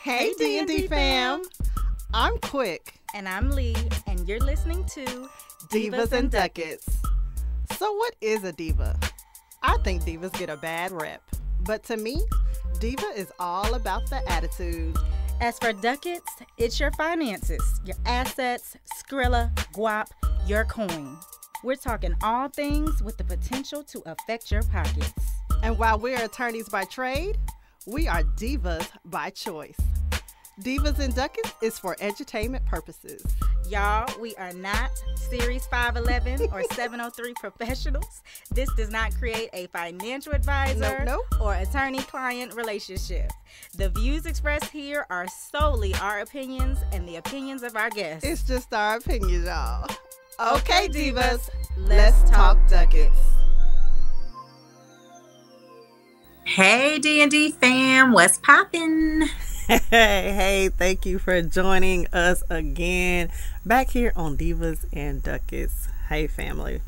Hey D&D fam, I'm Quick. And I'm Lee, and you're listening to Divas and Ducats. So what is a diva? I think divas get a bad rep, but to me, diva is all about the attitude. As for ducats, it's your finances, your assets, Skrilla, guap, your coin. We're talking all things with the potential to affect your pockets. And while we're attorneys by trade, we are divas by choice. Divas and Ducats is for edutainment purposes. Y'all, we are not Series 511 or 703 professionals. This does not create a financial advisor or attorney-client relationship. The views expressed here are solely our opinions and the opinions of our guests. It's just our opinions, y'all. Okay, divas, let's talk ducats. Hey D&D fam, what's poppin'? Hey, thank you for joining us again back here on Divas and Ducats. Hey family.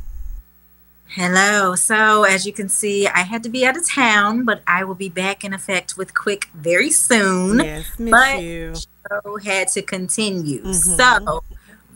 Hello. So as you can see, I had to be out of town, but I will be back in effect with Quick very soon. Yes, miss you. The show had to continue. So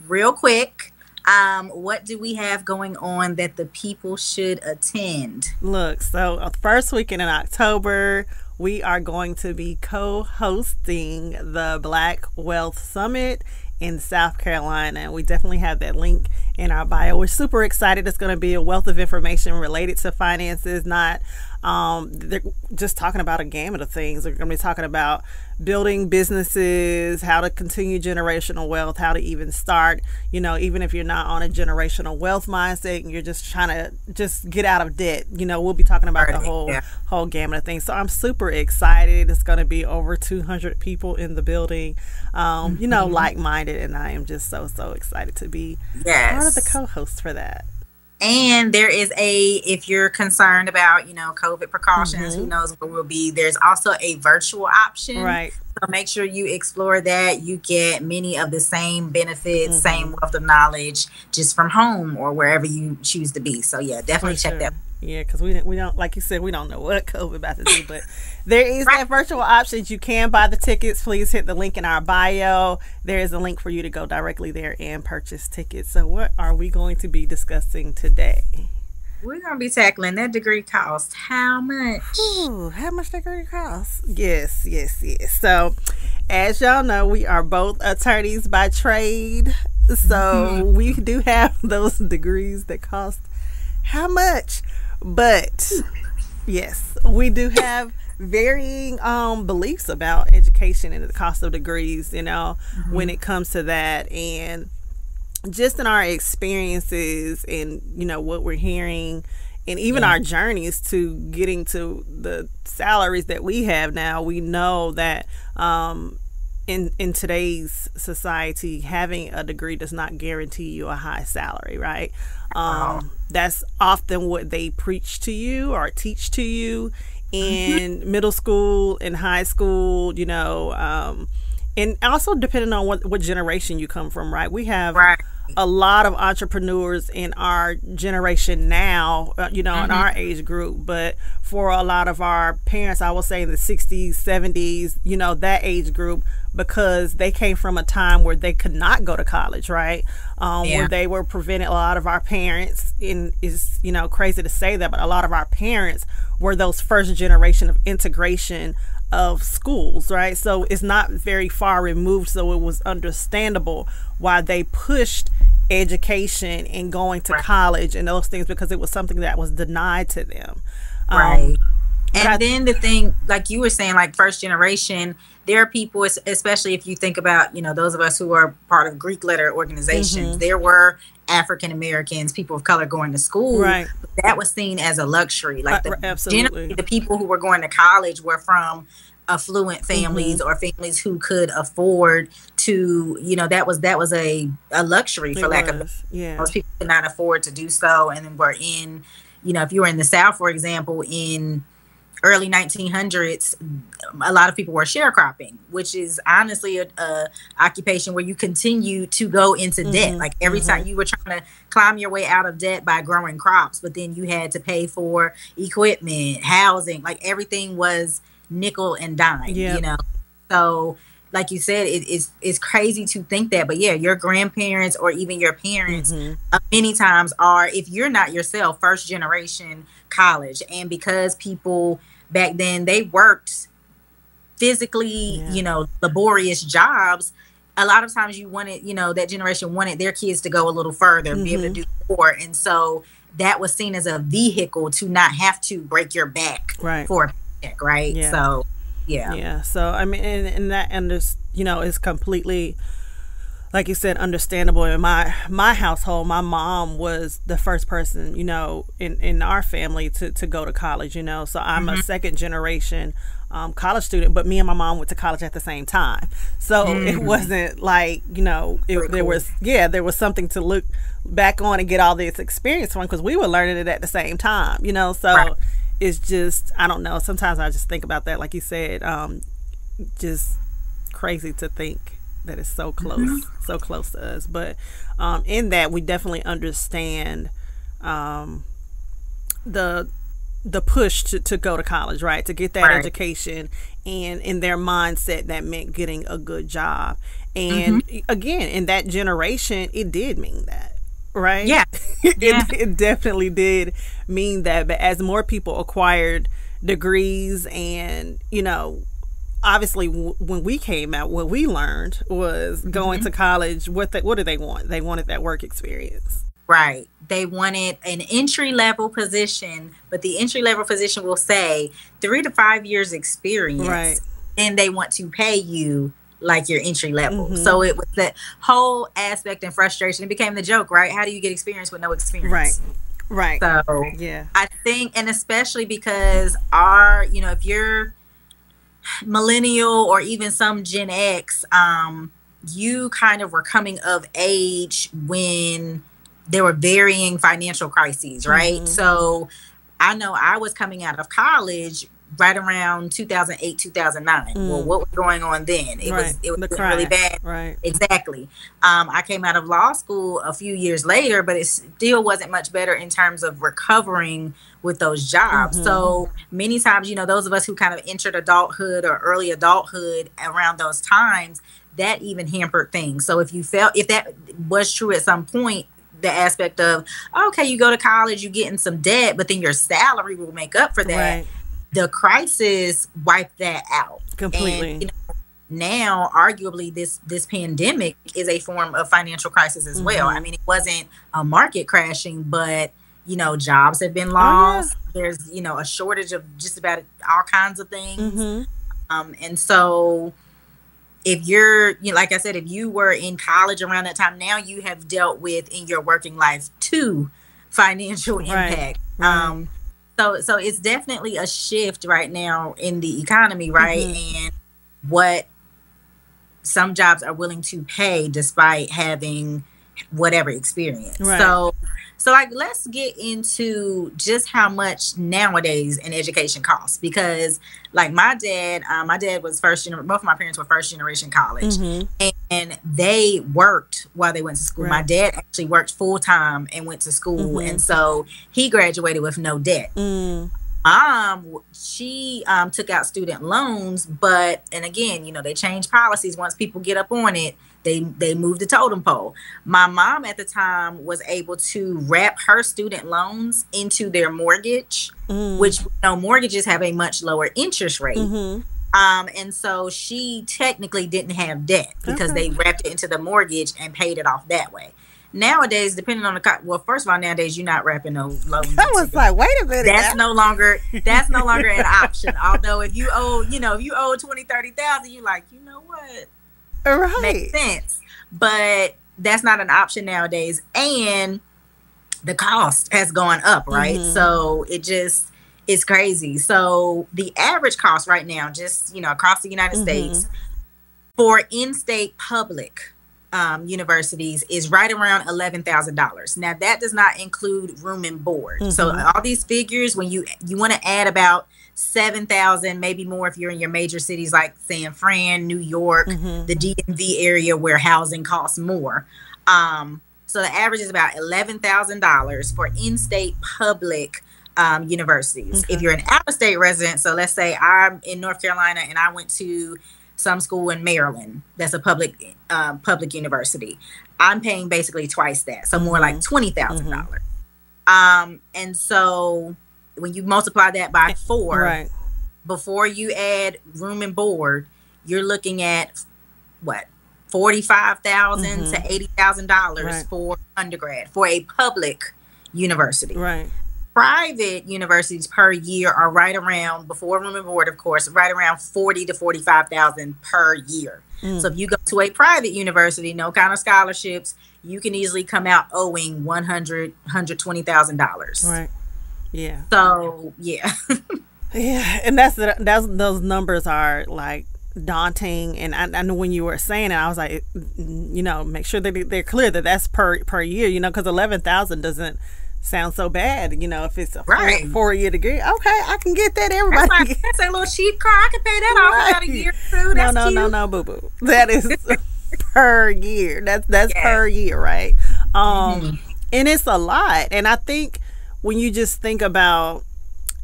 real quick, what do we have going on that the people should attend? Look, so first weekend in October, we are going to be co-hosting the Black Wealth Summit in South Carolina. We definitely have that link in our bio. We're super excited. It's going to be a wealth of information related to finances, not they're just talking about a gamut of things. We're going to be talking about building businesses, how to continue generational wealth, how to even start, even if you're not on a generational wealth mindset and you're just trying to just get out of debt, we'll be talking about the whole gamut of things. So I'm super excited. It's going to be over 200 people in the building, like-minded, and I am just so excited to be part of the co-host for that. And there is if you're concerned about, COVID precautions, who knows where we'll be, there's also a virtual option. Right. So make sure you explore that. You get many of the same benefits, same wealth of knowledge, just from home or wherever you choose to be. So yeah, definitely check that. Yeah, because we don't, like you said, we don't know what COVID about to do, but there is that virtual options. You can buy the tickets. Please hit the link in our bio. There is a link for you to go directly there and purchase tickets. So what are we going to be discussing today? We're going to be tackling that degree cost. How much? Ooh, how much degree cost? Yes. So as y'all know, we are both attorneys by trade. So we do have those degrees that cost how much? But yes, we do have varying beliefs about education and the cost of degrees, when it comes to that. And just in our experiences and, what we're hearing and even our journeys to getting to the salaries that we have now, we know that in today's society, having a degree does not guarantee you a high salary, right? That's often what they preach to you or teach to you in middle school and high school, and also depending on what generation you come from, right? We have a lot of entrepreneurs in our generation now, in our age group, but for a lot of our parents, I will say in the 60s, 70s, that age group, because they came from a time where they could not go to college, right? Where they were prevented. A lot of our parents, and it's, crazy to say that, but a lot of our parents were those first generation of integration of schools, right? So it's not very far removed. So it was understandable why they pushed education and going to college and those things, because it was something that was denied to them. And then the thing, like you were saying, like first generation, there are people, especially if you think about, those of us who are part of Greek letter organizations, there were African Americans, people of color going to school. Right. That was seen as a luxury. Like generally the people who were going to college were from affluent families or families who could afford to, that was a luxury for lack of. Most people could not afford to do so. And then were in, if you were in the South, for example, in early 1900s, a lot of people were sharecropping, which is honestly a occupation where you continue to go into debt. Like every time you were trying to climb your way out of debt by growing crops, but then you had to pay for equipment, housing, like everything was nickel and dime, So like you said, it's crazy to think that, but yeah, your grandparents or even your parents many times are, if you're not yourself, first generation college. And because people back then, they worked physically, laborious jobs, a lot of times you wanted, that generation wanted their kids to go a little further, be able to do more. And so that was seen as a vehicle to not have to break your back for a paycheck, right? Yeah. So so I mean, and that is completely, like you said, understandable. In my household, my mom was the first person, in our family to go to college, so I'm a second generation college student, but me and my mom went to college at the same time. So it wasn't like, there was something to look back on and get all this experience from, because we were learning it at the same time, so it's just, I don't know, sometimes I just think about that, like you said, just crazy to think that it's so close to us. But in that, we definitely understand the push to go to college, right? To get that education, and in their mindset, that meant getting a good job. And again, in that generation, it did mean that, right? Yeah. It definitely did mean that. But as more people acquired degrees, and obviously when we came out, what we learned was going to college, what do they want? They wanted that work experience. Right. They wanted an entry-level position, but the entry-level position will say 3 to 5 years experience. Right. And they want to pay you like your entry level. So it was that whole aspect and frustration. It became the joke, right? How do you get experience with no experience? Right. So I think, and especially because if you're millennial or even some Gen X, you kind of were coming of age when there were varying financial crises, right? So I know I was coming out of college right around 2008, 2009. Well, what was going on then? It was really bad. Right. Exactly. I came out of law school a few years later, but it still wasn't much better in terms of recovering with those jobs. So many times, those of us who kind of entered adulthood or early adulthood around those times, that even hampered things. So if that was true at some point, the aspect of, okay, you go to college, you get in some debt, but then your salary will make up for that. Right. The crisis wiped that out completely. And, now, arguably, this pandemic is a form of financial crisis as well. I mean, it wasn't a market crashing, but jobs have been lost. There's a shortage of just about all kinds of things, and so. If you're, like I said, if you were in college around that time, now you have dealt with in your working life too financial impact. So it's definitely a shift right now in the economy, right? And what some jobs are willing to pay despite having whatever experience. So like, let's get into just how much nowadays an education costs, because like my dad was both of my parents were first generation college, and they worked while they went to school. My dad actually worked full time and went to school, and so he graduated with no debt. She took out student loans, and again, they change policies once people get up on it. They moved the totem pole. My mom at the time was able to wrap her student loans into their mortgage, which mortgages have a much lower interest rate. And so she technically didn't have debt because they wrapped it into the mortgage and paid it off that way. Nowadays, depending on first of all, nowadays you're not wrapping no loans. I was like, wait a minute. That's no longer an option. Although if you owe, if you owe 20,000, 30,000, you're like, you know what? Right. Makes sense. But that's not an option nowadays. And the cost has gone up, right? So it's crazy. So the average cost right now, just, across the United States for in-state public universities is right around $11,000. Now that does not include room and board. So all these figures, when you want to add about 7,000, maybe more if you're in your major cities like San Fran, New York, the DMV area where housing costs more. So the average is about $11,000 for in-state public universities. If you're an out-of-state resident, so let's say I'm in North Carolina and I went to some school in Maryland that's a public university, I'm paying basically twice that, so more like $20,000. And so when you multiply that by 4, before you add room and board, you're looking at what, $45,000 to $80,000 for undergrad for a public university. Private universities per year are right around, before room and board, of course, right around $40,000 to $45,000 per year. So if you go to a private university, no kind of scholarships, you can easily come out owing $100,000, $120,000. Yeah. So yeah. Yeah, and those numbers are like daunting. And I know when you were saying it, I was like, make sure that they're clear that that's per year, because 11,000 doesn't sound so bad, if it's a 4-year degree. Okay, I can get that. Everybody, that's a little cheap car. I can pay that off about a year or two. That's no, boo boo. That is per year. That's per year, right? And it's a lot. And I think when you just think about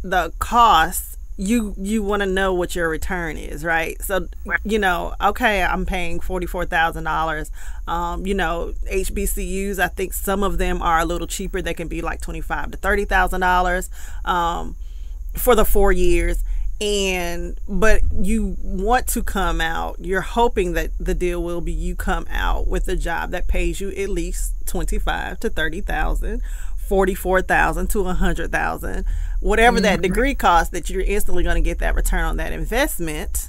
the costs, you want to know what your return is, right? So okay, I'm paying $44,000. HBCUs, I think some of them are a little cheaper. They can be like $25,000 to $30,000 for the 4 years. But you want to come out, you're hoping that the deal will be you come out with a job that pays you at least $25,000 to $30,000, $44,000 to $100,000, whatever that degree costs, that you're instantly going to get that return on that investment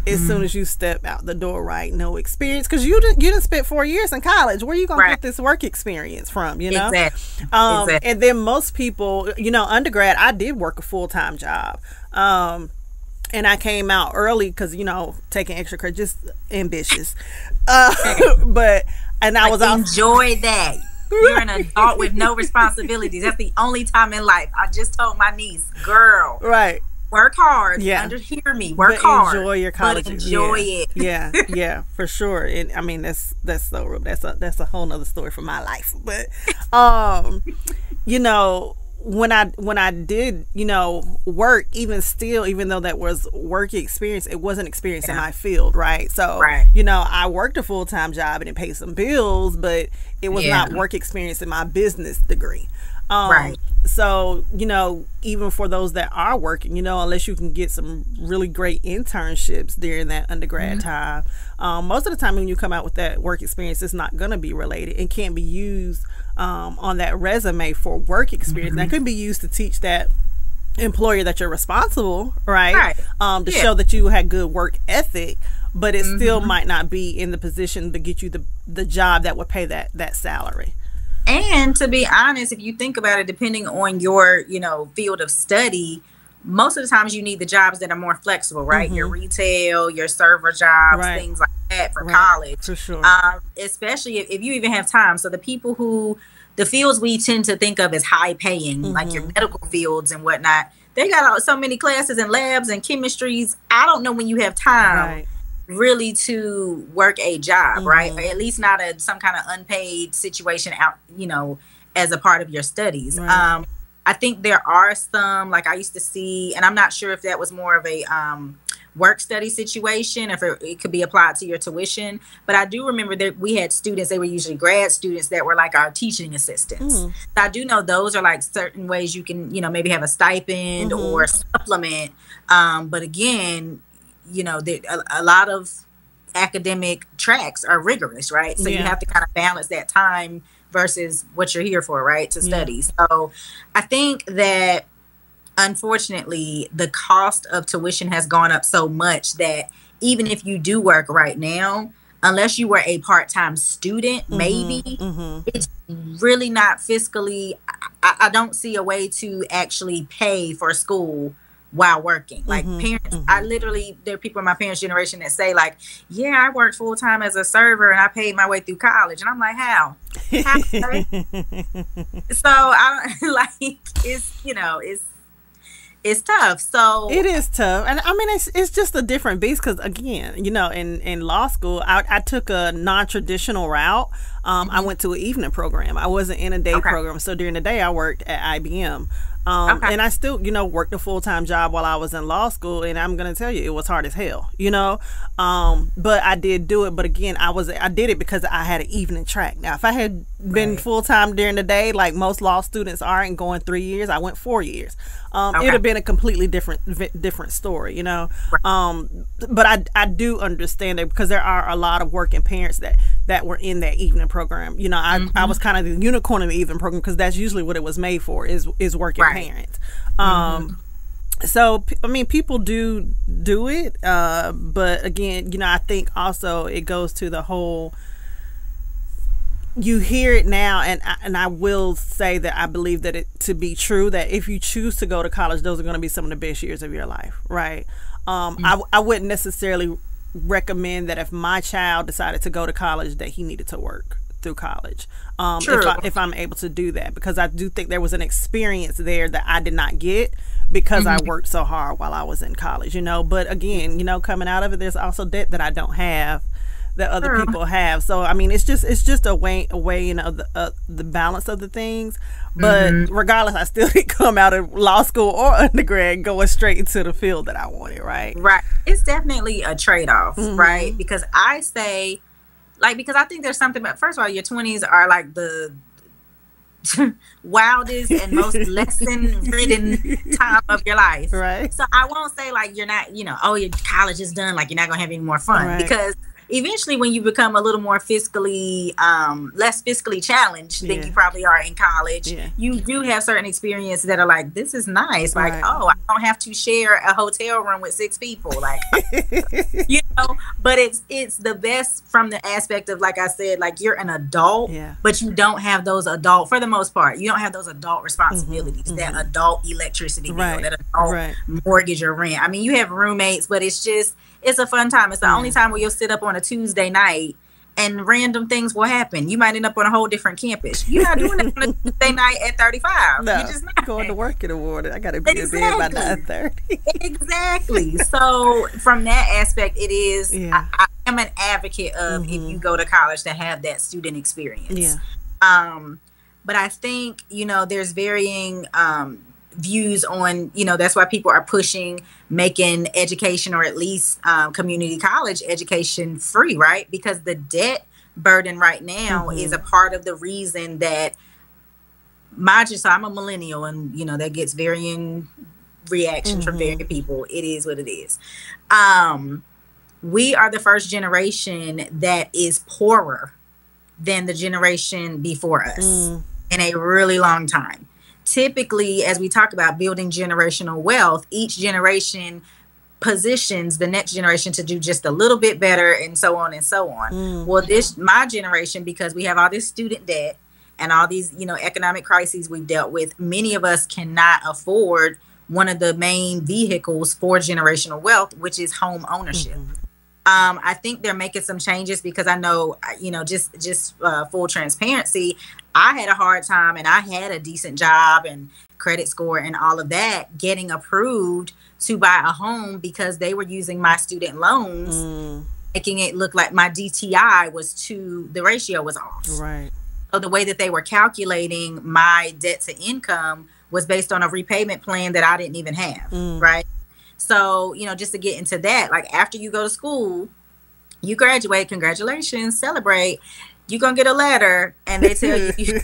as soon as you step out the door, right? No experience, because you didn't spend 4 years in college. Where are you going to get this work experience from? Exactly. And then most people, undergrad, I did work a full-time job. And I came out early because, taking extra credit, just ambitious. But I was enjoy that. You're an adult with no responsibilities. That's the only time in life. I just told my niece, girl, work hard. Hear me. Work hard. Enjoy your college. But enjoy it. Yeah, for sure. And I mean, that's so real. That's a whole nother story for my life. But when I did, work, even though that was work experience, it wasn't experience in my field, right? So, I worked a full-time job and it paid some bills, but it was not work experience in my business degree. So, even for those that are working, unless you can get some really great internships during that undergrad time, most of the time when you come out with that work experience, it's not going to be related and can't be used on that resume for work experience. That could be used to teach that employer that you're responsible, to show that you had good work ethic, but it still might not be in the position to get you the job that would pay that salary. And to be honest, if you think about it, depending on your, field of study, most of the times you need the jobs that are more flexible, right? Your retail, your server jobs, things like that for college. For sure. Especially if you even have time. So the fields we tend to think of as high paying, like your medical fields and whatnot, they got so many classes and labs and chemistries. I don't know when you have time really to work a job, right? Or at least not some kind of unpaid situation out, as a part of your studies. I think there are some, like I used to see, and I'm not sure if that was more of a work study situation, if it could be applied to your tuition. But I do remember that we had students, they were usually grad students that were like our teaching assistants. So I do know those are like certain ways you can, maybe have a stipend or supplement. But again, a lot of academic tracks are rigorous, right? So you have to kind of balance that time versus what you're here for, right? To study. So I think that unfortunately the cost of tuition has gone up so much that even if you do work right now, unless you were a part-time student, maybe it's really not fiscally, I don't see a way to actually pay for school while working. Like parents, there are people in my parents' generation that say like, yeah, I worked full time as a server and I paid my way through college. And I'm like, how? So I don't like, it's tough. So it is tough. And I mean, it's just a different beast. Cause again, in law school, I took a non-traditional route. I went to an evening program. I wasn't in a day program. So during the day I worked at IBM. And I still, worked a full-time job while I was in law school, and I'm going to tell you, it was hard as hell, but I did do it. But again, I did it because I had an evening track. Now, if I had been full-time during the day, like most law students are, and going 3 years, I went 4 years. It would have been a completely different story, but I do understand it, because there are a lot of working parents that were in that evening program. I was kind of the unicorn in the evening program, because that's usually what it was made for, is working parents. So, I mean, people do it, but again, I think also it goes to the whole, you hear it now, and I will say that I believe that it to be true, that if you choose to go to college, those are going to be some of the best years of your life, right? I wouldn't necessarily recommend that if my child decided to go to college, that he needed to work through college, if I'm able to do that, because I do think there was an experience there that I did not get because I worked so hard while I was in college, but again, coming out of it, there's also debt that I don't have that other people have. So I mean, it's just a weighing of the balance of the things. But regardless, I still didn't come out of law school or undergrad going straight into the field that I wanted. Right. It's definitely a trade-off, right? Because I say, because I think there's something about, first of all, your 20s are like the wildest and most lesson-ridden time of your life. Right. So I won't say you're not, your college is done, you're not gonna have any more fun, because eventually when you become a little more fiscally, less fiscally challenged than you probably are in college, you do have certain experiences that are this is nice. I don't have to share a hotel room with 6 people. But it's the best from the aspect of, like I said, you're an adult, but you don't have those for the most part, you don't have those adult responsibilities, that adult electricity bill, that adult mortgage or rent. I mean, you have roommates, but it's a fun time. It's the only time where you'll sit up on a Tuesday night and random things will happen. You might end up on a whole different campus. You're not doing that on a Tuesday night at 35. No, you're just not going to work in the morning. I got to be in bed by 9:30. Exactly. So from that aspect, it is, I am an advocate of, if you go to college, to have that student experience. But I think, there's varying views on, that's why people are pushing making education, or at least community college education, free, right? Because the debt burden right now is a part of the reason that so I'm a millennial, and that gets varying reactions from varying people. It is what it is. We are the first generation that is poorer than the generation before us in a really long time. Typically, as we talk about building generational wealth, each generation positions the next generation to do just a little bit better, and so on and so on. Well, my generation, because we have all this student debt and all these, economic crises we've dealt with, many of us cannot afford one of the main vehicles for generational wealth, which is home ownership. I think they're making some changes, because I know, just full transparency, I had a hard time, and I had a decent job and credit score and all of that, getting approved to buy a home, because they were using my student loans, making it look like my DTI the ratio was off. Right. So the way that they were calculating my debt to income was based on a repayment plan that I didn't even have. Right. So, just to get into that, after you go to school, you graduate, congratulations, celebrate, you're going to get a letter, and they tell you,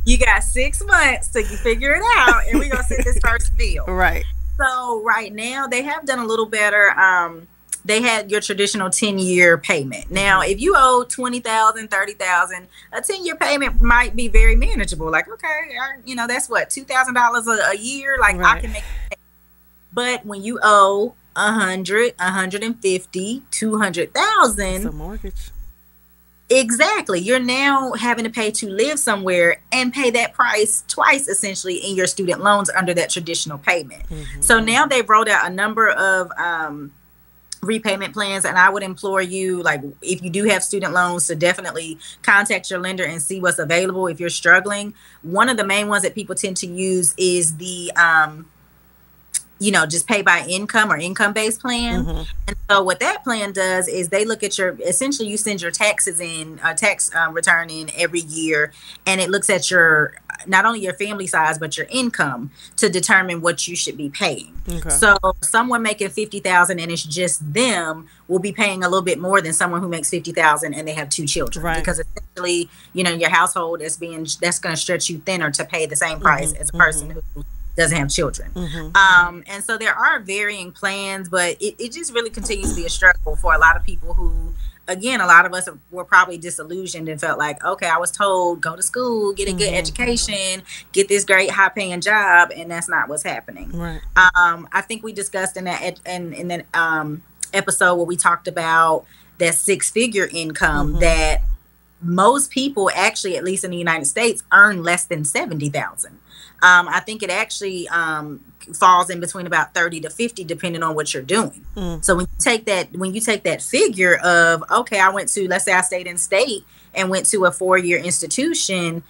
you got 6 months to figure it out, and we're going to send this first bill. Right. So right now they have done a little better. They had your traditional 10-year payment. Now, if you owe $20,000, $30,000, a 10-year payment might be very manageable. Okay, that's what, $2,000 a year. I can make it. But when you owe 100, 150, 200,000, it's a mortgage. Exactly. You're now having to pay to live somewhere, and pay that price twice, essentially, in your student loans under that traditional payment. So now they've rolled out a number of repayment plans, and I would implore you, if you do have student loans, to definitely contact your lender and see what's available if you're struggling. One of the main ones that people tend to use is the just pay by income or income-based plan. And so what that plan does is they look at essentially you send your taxes in, tax return in every year, and it looks at your not only your family size, but your income to determine what you should be paying. Okay. So someone making $50,000 and it's just them will be paying a little bit more than someone who makes $50,000 and they have 2 children. Right. Because essentially, you know, your household that's going to stretch you thinner to pay the same price as a person who doesn't have children. And so there are varying plans, but it just really continues to be a struggle for a lot of people who, again, a lot of us were probably disillusioned and felt like, okay, I was told go to school, get a good education, get this great high paying job, and that's not what's happening. Right. I think we discussed in that episode where we talked about that 6-figure income that most people actually, at least in the United States, earn less than $70,000. I think it actually falls in between about 30 to 50, depending on what you're doing. So when you take that figure of, okay, I went to, let's say I stayed in state and went to a 4-year institution.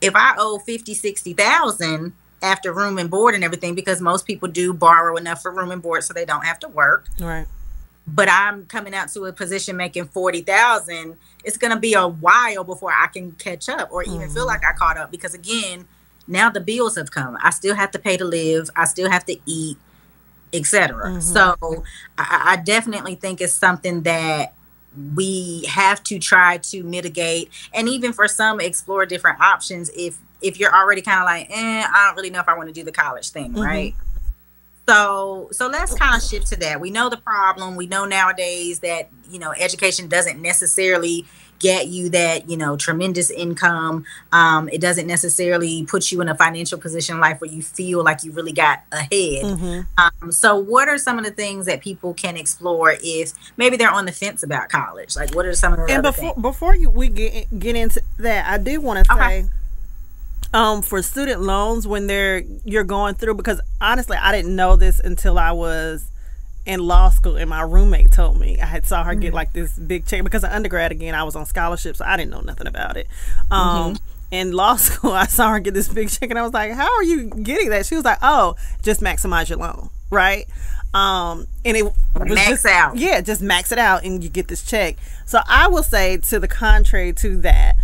If I owe 50, 60,000 after room and board and everything, because most people do borrow enough for room and board so they don't have to work. Right. But I'm coming out to a position making 40,000. It's going to be a while before I can catch up or even feel like I caught up, because again, now the bills have come. I still have to pay to live. I still have to eat, etc. So I definitely think it's something that we have to try to mitigate, and even for some, explore different options. If you're already kind of like, I don't really know if I want to do the college thing, right? So let's kind of shift to that. We know the problem. We know nowadays that, you know, education doesn't necessarily get you that, you know, tremendous income. It doesn't necessarily put you in a financial position in life where you feel like you really got ahead. So what are some of the things that people can explore if maybe they're on the fence about college? Like, what are some of the other things? Before we get into that, I did want to say, for student loans, when you're going through, because honestly, I didn't know this until I was in law school and my roommate told me. I saw her get like this big check because in undergrad, again, I was on scholarship, so I didn't know nothing about it. In law school, I saw her get this big check and I was like, how are you getting that? She was like, oh, just maximize your loan, right? And it was max out. Yeah, just max it out and you get this check. So I will say, to the contrary to that,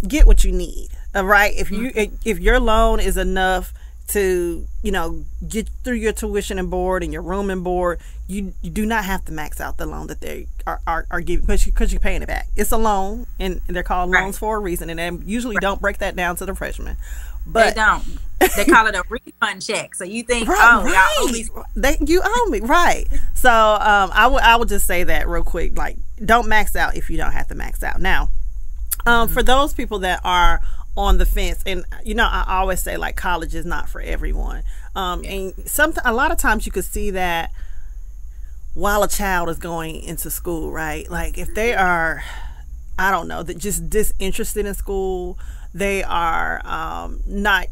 get what you need. Right? If your loan is enough to, you know, get through your tuition and board and your room and board, you do not have to max out the loan that they are giving, because you're paying it back. It's a loan, and they're called loans for a reason, and they usually don't break that down to the freshmen. But they don't. They call it a refund check. So you think, y'all owe me. You owe me, right? So I would just say that real quick, like, don't max out if you don't have to max out. Now, for those people that are on the fence, and you know, I always say, like, college is not for everyone, and a lot of times you could see that while a child is going into school, right? Like, if they are, I don't know, that just disinterested in school, they are not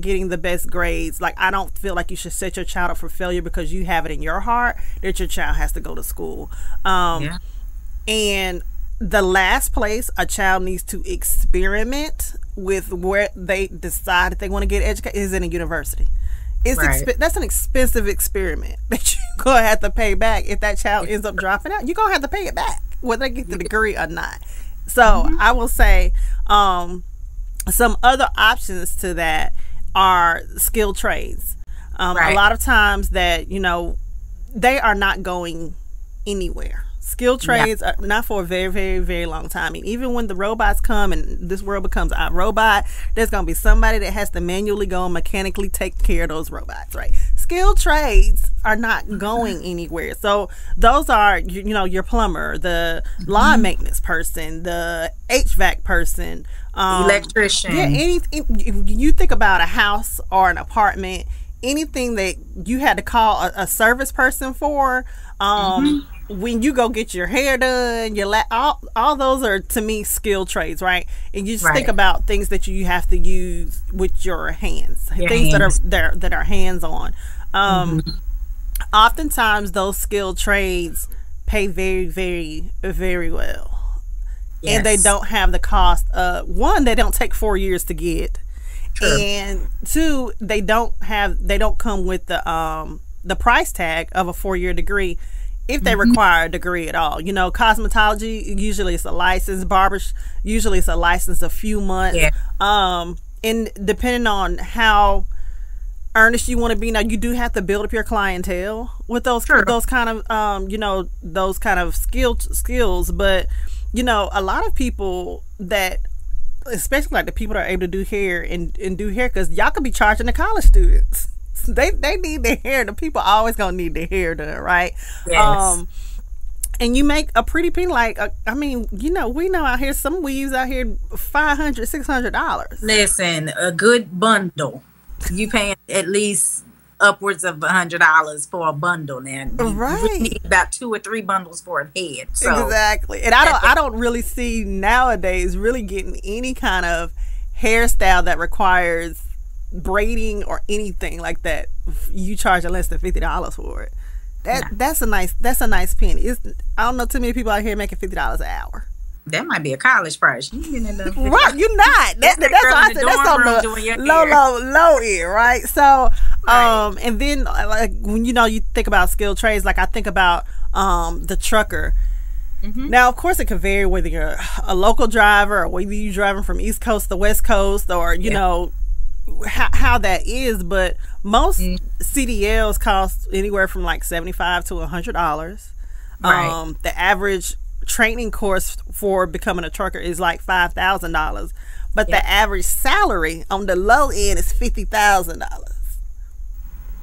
getting the best grades. Like, I don't feel like you should set your child up for failure because you have it in your heart that your child has to go to school. And the last place a child needs to experiment with where they decide that they want to get educated is in a university. That's an expensive experiment that you're going to have to pay back. If that child ends up dropping out, you're going to have to pay it back, whether they get the degree or not. So I will say some other options to that are skilled trades. A lot of times that, you know, they are not going anywhere. Skilled trades are not for a very, very, very long time. And even when the robots come and this world becomes a robot, there's going to be somebody that has to manually go and mechanically take care of those robots, right? Skilled trades are not going anywhere. So those are, you know, your plumber, the lawn maintenance person, the HVAC person, electrician. Yeah, you think about a house or an apartment, anything that you had to call a service person for, when you go get your hair done, all those are, to me, skilled trades, right? And you just think about things that you have to use with your hands, that are hands-on. Oftentimes, those skilled trades pay very, very, very well, and they don't have the cost of, one, they don't take 4 years to get, and two, they don't come with the price tag of a 4-year degree. If they require a degree at all. You know, cosmetology, usually it's a license. Barbers, usually it's a license a few months. and depending on how earnest you want to be, now you do have to build up your clientele with those kind of those kind of skills. But a lot of people that, especially like the people that are able to do hair and do hair, because y'all could be charging the college students. They need their hair. The people always gonna need their hair done, right? Yes. And you make a pretty penny. Like, we know out here, some weaves out here $500, $600. Listen, a good bundle, you paying at least upwards of $100 for a bundle. Now, right? You need about 2 or 3 bundles for a head. So. Exactly. And I don't really see nowadays really getting any kind of hairstyle that requires braiding or anything like that. You charge less than $50 for it. That's a nice penny. I don't know too many people out here making $50 an hour. That might be a college price. You getting enough? Right, you're not. That's what I said. That's on the low end, right? So, and then like when you think about skilled trades, like I think about the trucker. Mm-hmm. Now, of course, it can vary whether you're a local driver or whether you're driving from East Coast to West Coast, or you know how that is. But most CDLs cost anywhere from like $75 to $100. Right. The average training course for becoming a trucker is like $5,000, but the average salary on the low end is $50,000.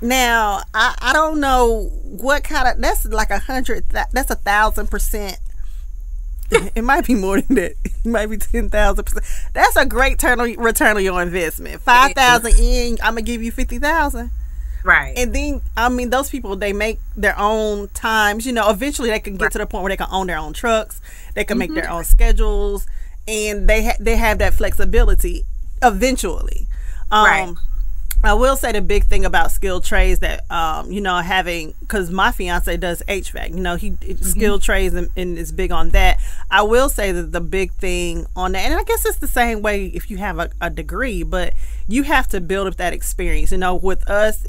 Now, I don't know what kind of, that's like 1,000%. It might be more than that. It might be 10,000%. That's a great return on your investment. 5,000 in, I'm gonna give you 50,000. Right. And then, those people, they make their own times. Eventually they can get to the point where they can own their own trucks. They can make their own schedules, and they have that flexibility eventually. Right. I will say the big thing about skilled trades that, having, because my fiance does HVAC, he skilled trades and is big on that. I will say that the big thing on that, and I guess it's the same way if you have a degree, but you have to build up that experience. With us,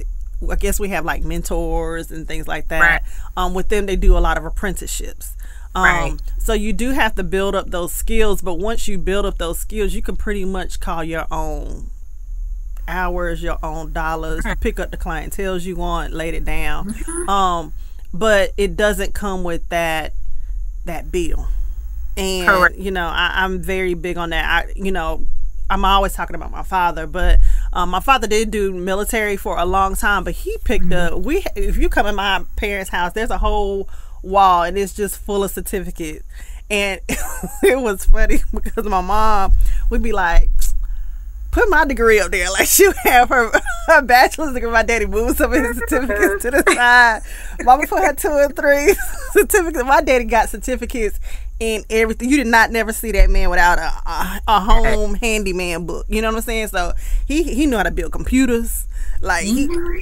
I guess we have like mentors and things like that. Right. With them, they do a lot of apprenticeships. Right. So you do have to build up those skills, but once you build up those skills, you can pretty much call your own hours, your own dollars, pick up the clientele you want, lay it down. But it doesn't come with that bill. And correct. I'm very big on that. I'm always talking about my father, but my father did do military for a long time, but he picked up, if you come in my parents' house, there's a whole wall and it's just full of certificates. And it was funny because my mom would be like, put my degree up there. Like, she would have her bachelor's degree. My daddy moved some of his certificates to the side. Mama put her 2 and 3 certificates. My daddy got certificates in everything. You did not never see that man without a home handyman book. You know what I'm saying? So he knew how to build computers. Like,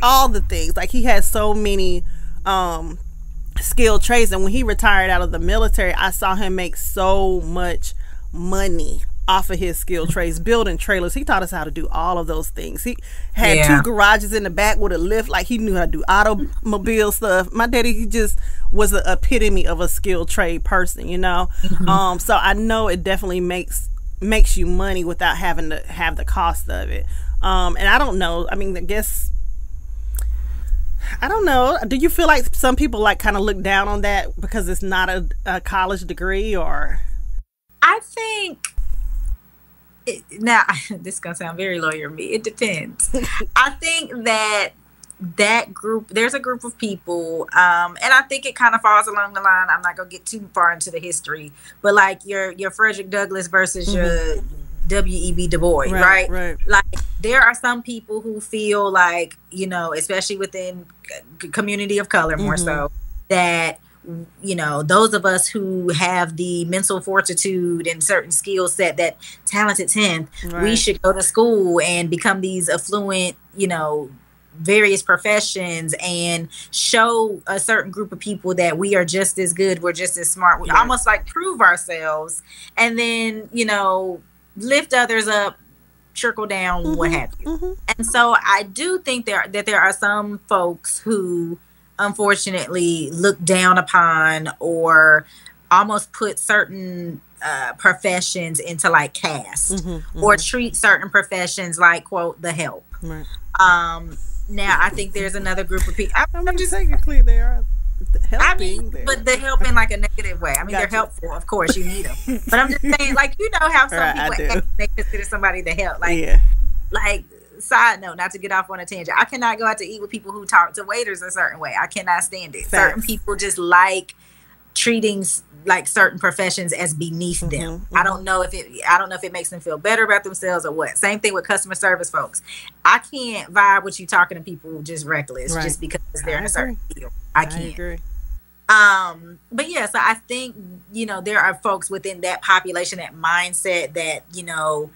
all the things. Like, he had so many skilled trades. And when he retired out of the military, I saw him make so much money off of his skilled trades, building trailers. He taught us how to do all of those things. He had 2 garages in the back with a lift. Like, he knew how to do automobile stuff. My daddy, he just was the epitome of a skilled trade person, so I know it definitely makes you money without having to have the cost of it. And I don't know, I don't know, do you feel like some people like kind of look down on that because it's not a college degree? Or I think, now this is gonna sound very lawyer me, it depends. I think that there's a group of people, and I think it kind of falls along the line, I'm not gonna get too far into the history, but like your Frederick Douglass versus your W.E.B. Du Bois, right? Like, there are some people who feel like, especially within community of color more so, that those of us who have the mental fortitude and certain skill set, that talented 10th, we should go to school and become these affluent, various professions and show a certain group of people that we are just as good, we're just as smart. We almost like prove ourselves, and then, lift others up, trickle down, what have you. And so I do think that there are some folks who unfortunately look down upon or almost put certain professions into like caste, or treat certain professions like, quote, the help. Right. Now I think there's another group of people. I'm just technically they are helping. But they help in like a negative way. I mean, they're helpful, of course, you need them. But I'm just saying, like, you know how some people they consider somebody to help. Like, like, side note, not to get off on a tangent, I cannot go out to eat with people who talk to waiters a certain way. I cannot stand it. Facts. Certain people just like treating like certain professions as beneath them. I don't know if it makes them feel better about themselves or what. Same thing with customer service folks. I can't vibe with you talking to people just reckless just because they're in a certain field. I can't. Agree. But yeah, so I think, you know, there are folks within that population, that mindset that, you know,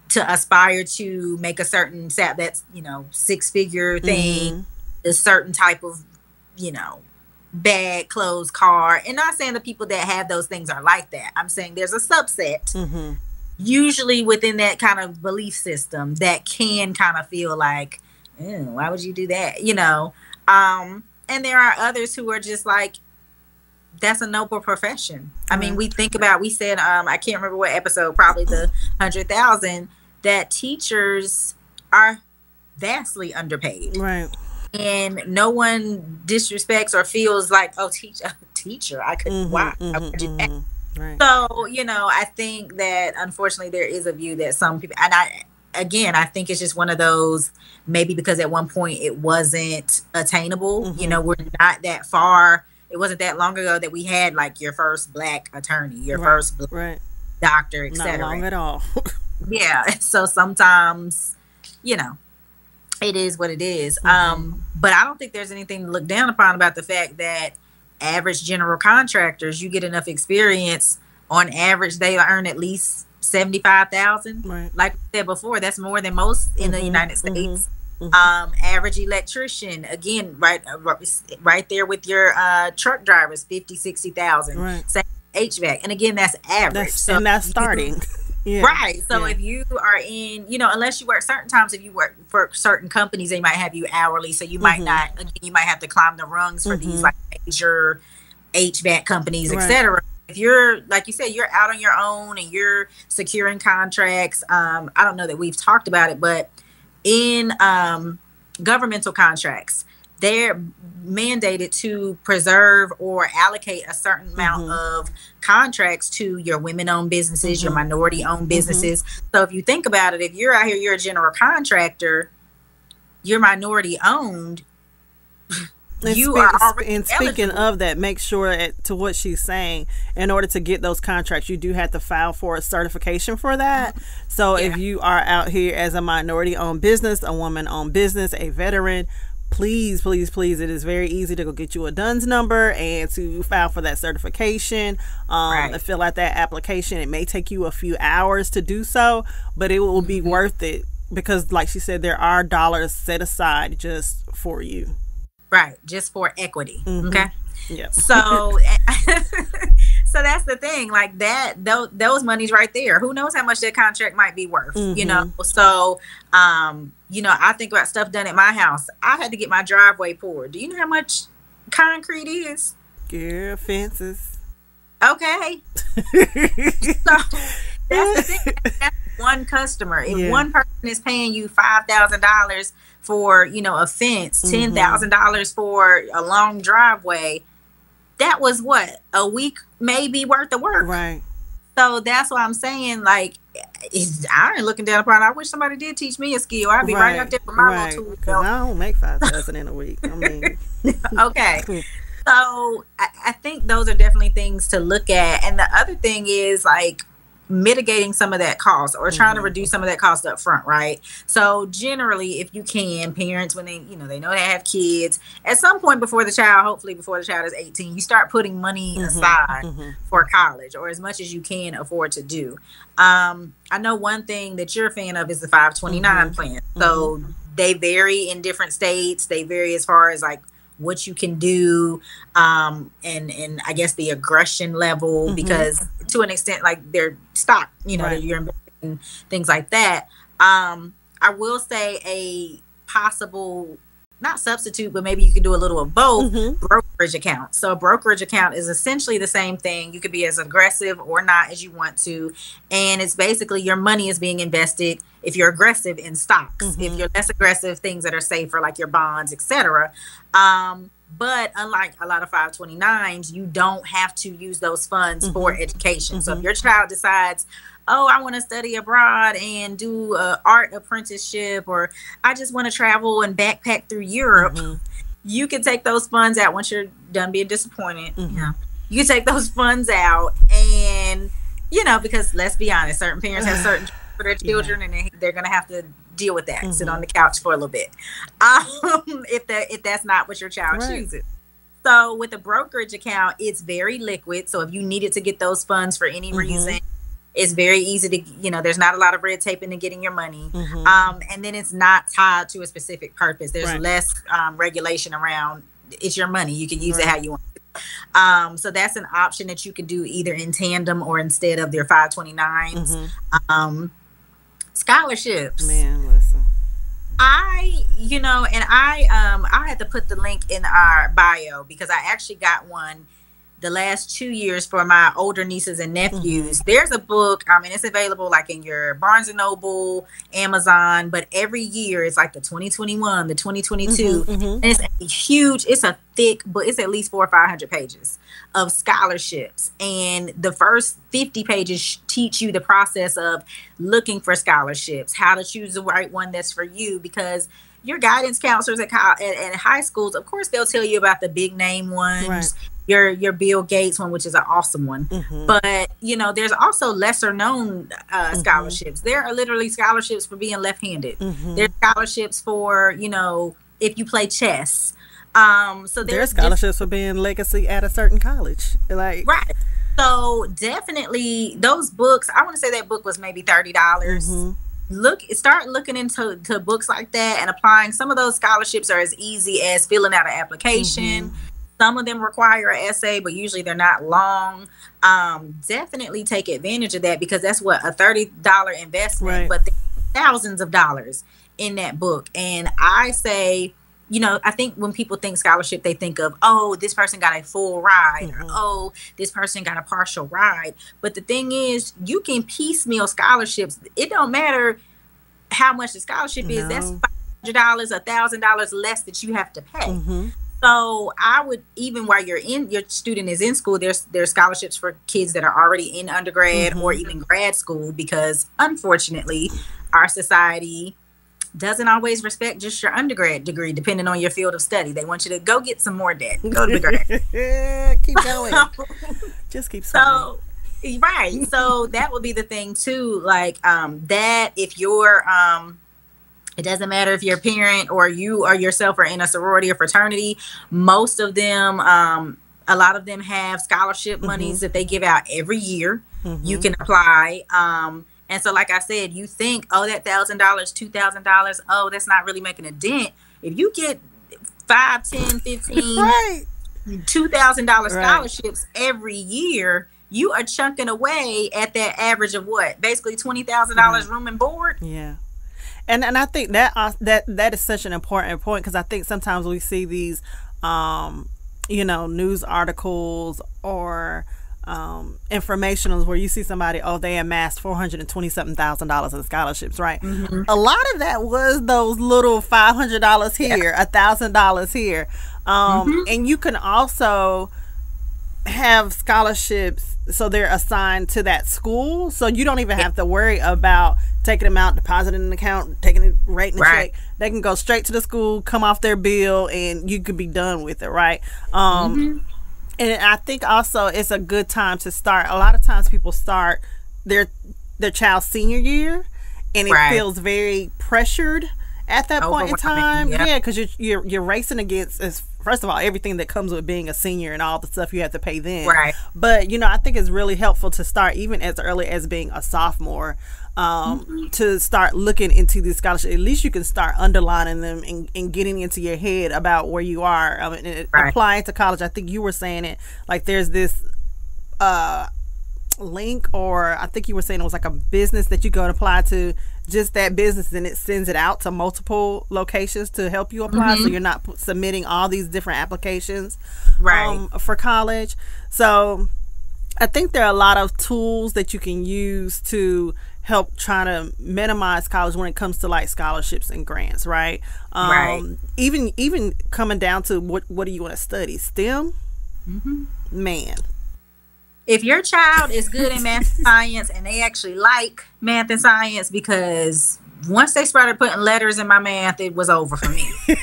to aspire to make a certain that's, you know, 6-figure thing, a certain type of, you know, bag, clothes, car. And not saying the people that have those things are like that. I'm saying there's a subset, usually within that kind of belief system, that can kind of feel like, why would you do that? You know? And there are others who are just like, that's a noble profession. I mean, we said, I can't remember what episode, probably the 100,000, that teachers are vastly underpaid. Right. And no one disrespects or feels like, oh, teacher, I couldn't, why would you do that? Right. So, you know, I think that unfortunately there is a view that some people, and I think it's just one of those, maybe because at one point it wasn't attainable. You know, we're not that far. It wasn't that long ago that we had like your first Black attorney, your first Black doctor, etc. Not long at all. Yeah. So sometimes, you know, it is what it is. But I don't think there's anything to look down upon about the fact that average general contractors, you get enough experience, on average they earn at least $75,000. Right. Like I said before, that's more than most in the United States. Average electrician, again, right there with your truck drivers, 50, 60,000. Right. Same HVAC, and again, that's average. And that's starting. Right. So if you are in, you know, unless you work certain times, if you work for certain companies, they might have you hourly. So you might not, again, you might have to climb the rungs for these like major HVAC companies, etc. If you're, like you said, you're out on your own and you're securing contracts. I don't know that we've talked about it, but in governmental contracts, they're mandated to preserve or allocate a certain amount of contracts to your women-owned businesses, your minority-owned businesses. So if you think about it, if you're out here, you're a general contractor, you're minority-owned, you are already eligible. Speaking of that, make sure to what she's saying, in order to get those contracts, you do have to file for a certification for that. So if you are out here as a minority-owned business, a woman-owned business, a veteran, please, please, please, it is very easy to go get you a DUNS number and to file for that certification, and fill out that application. It may take you a few hours to do so, but it will be worth it, because like she said, there are dollars set aside just for you. Right, just for equity. Okay. Yeah. So so that's the thing, like that, those monies right there, who knows how much that contract might be worth, you know? So you know, I think about stuff done at my house. I had to get my driveway poured. Do you know how much concrete is? Girl, fences. Okay. So that's the thing. That's one customer. If one person is paying you $5,000 for, you know, a fence, $10,000 for a long driveway, that was what, a week maybe worth of work. Right. So that's why I'm saying, like, I ain't looking down upon it. I wish somebody did teach me a skill. I'd be right out there with my little tool. Because I don't make $5,000 in a week. I mean, okay. So I think those are definitely things to look at. And the other thing is, like, mitigating some of that cost, or trying to reduce some of that cost up front, right? So generally, if you can, parents, when they, you know, they know they have kids, at some point before the child, hopefully before the child is 18, you start putting money aside for college, or as much as you can afford to do. I know one thing that you're a fan of is the 529 plan. So they vary in different states. They vary as far as like what you can do, and I guess the aggression level, because to an extent, like their stock, you know, that you're investing in, things like that. I will say a possible not substitute, but maybe you could do a little of both, brokerage account. So a brokerage account is essentially the same thing. You could be as aggressive or not as you want to. And it's basically your money is being invested, if you're aggressive, in stocks. If you're less aggressive, things that are safer, like your bonds, etc. But unlike a lot of 529s, you don't have to use those funds for education. So if your child decides, oh, I want to study abroad and do an art apprenticeship, or I just want to travel and backpack through Europe, you can take those funds out once you're done being disappointed. You know, you can take those funds out, and because let's be honest, certain parents have certain for their children, and they're going to have to deal with that, sit on the couch for a little bit, if that's not what your child chooses. So with a brokerage account, it's very liquid. So if you needed to get those funds for any reason, it's very easy to, there's not a lot of red tape into getting your money. And then it's not tied to a specific purpose. There's less regulation around, it's your money. You can use it how you want. So that's an option that you can do either in tandem or instead of their 529s. Scholarships. Man, listen. I had to put the link in our bio because I actually got one the last 2 years for my older nieces and nephews. There's a book, it's available like in your Barnes and Noble, Amazon, but every year it's like the 2021, the 2022, and it's a thick book. It's at least 400 or 500 pages of scholarships, and the first 50 pages teach you the process of looking for scholarships, how to choose the right one that's for you, because your guidance counselors at high schools, of course, they'll tell you about the big name ones, your Bill Gates one, which is an awesome one. But, there's also lesser known scholarships. There are literally scholarships for being left-handed. There's scholarships for, if you play chess. So there's scholarships for being legacy at a certain college. Right. So definitely those books, I want to say that book was maybe $30. Start looking into books like that and applying. Some of those scholarships are as easy as filling out an application. Some of them require an essay, but usually they're not long. Definitely take advantage of that, because that's what a $30 investment, but there's thousands of dollars in that book. And I say, I think when people think scholarship, they think of, oh, this person got a full ride, or oh, this person got a partial ride. But the thing is, you can piecemeal scholarships. It don't matter how much the scholarship is. That's $500, $1,000 less that you have to pay. So I would, even while your student is in school, there's scholarships for kids that are already in undergrad or even grad school, because unfortunately our society doesn't always respect just your undergrad degree, depending on your field of study. They want you to go get some more debt, go to the grad. Keep going. Just keep going. So that would be the thing too, like that if you're it doesn't matter if you're a parent or you or yourself are in a sorority or fraternity. Most of them, a lot of them have scholarship monies that they give out every year. You can apply. And so, like I said, you think, oh, that $1,000, $2,000, oh, that's not really making a dent. If you get $5, $10, $15, $2,000 scholarships every year, you are chunking away at that average of what? Basically $20,000 room and board. Yeah. And I think that is such an important point, because I think sometimes we see these, news articles or informationals where you see somebody, oh, they amassed $427,000 in scholarships, right? A lot of that was those little $500 here, $1,000 here, and you can also have scholarships so they're assigned to that school, so you don't even have to worry about taking them out, depositing an account, taking it, writing a check. They can go straight to the school, come off their bill, and you could be done with it, right? And I think also it's a good time to start. A lot of times people start their child's senior year, and it feels very pressured at that point in time. Yeah, because you're racing against, first of all, everything that comes with being a senior and all the stuff you have to pay then. But I think it's really helpful to start even as early as being a sophomore, to start looking into these scholarships. At least you can start underlining them and getting into your head about where you are. Applying to college, I think you were saying it, like there's this link, or I think you were saying it was like a business that you go and apply to just that business, and it sends it out to multiple locations to help you apply. So you're not submitting all these different applications for college. So I think there are a lot of tools that you can use to help try to minimize college when it comes to like scholarships and grants, right? Even coming down to what do you want to study? STEM? Man. If your child is good in math and science, and they actually like math and science, because once they started putting letters in my math, it was over for me. So,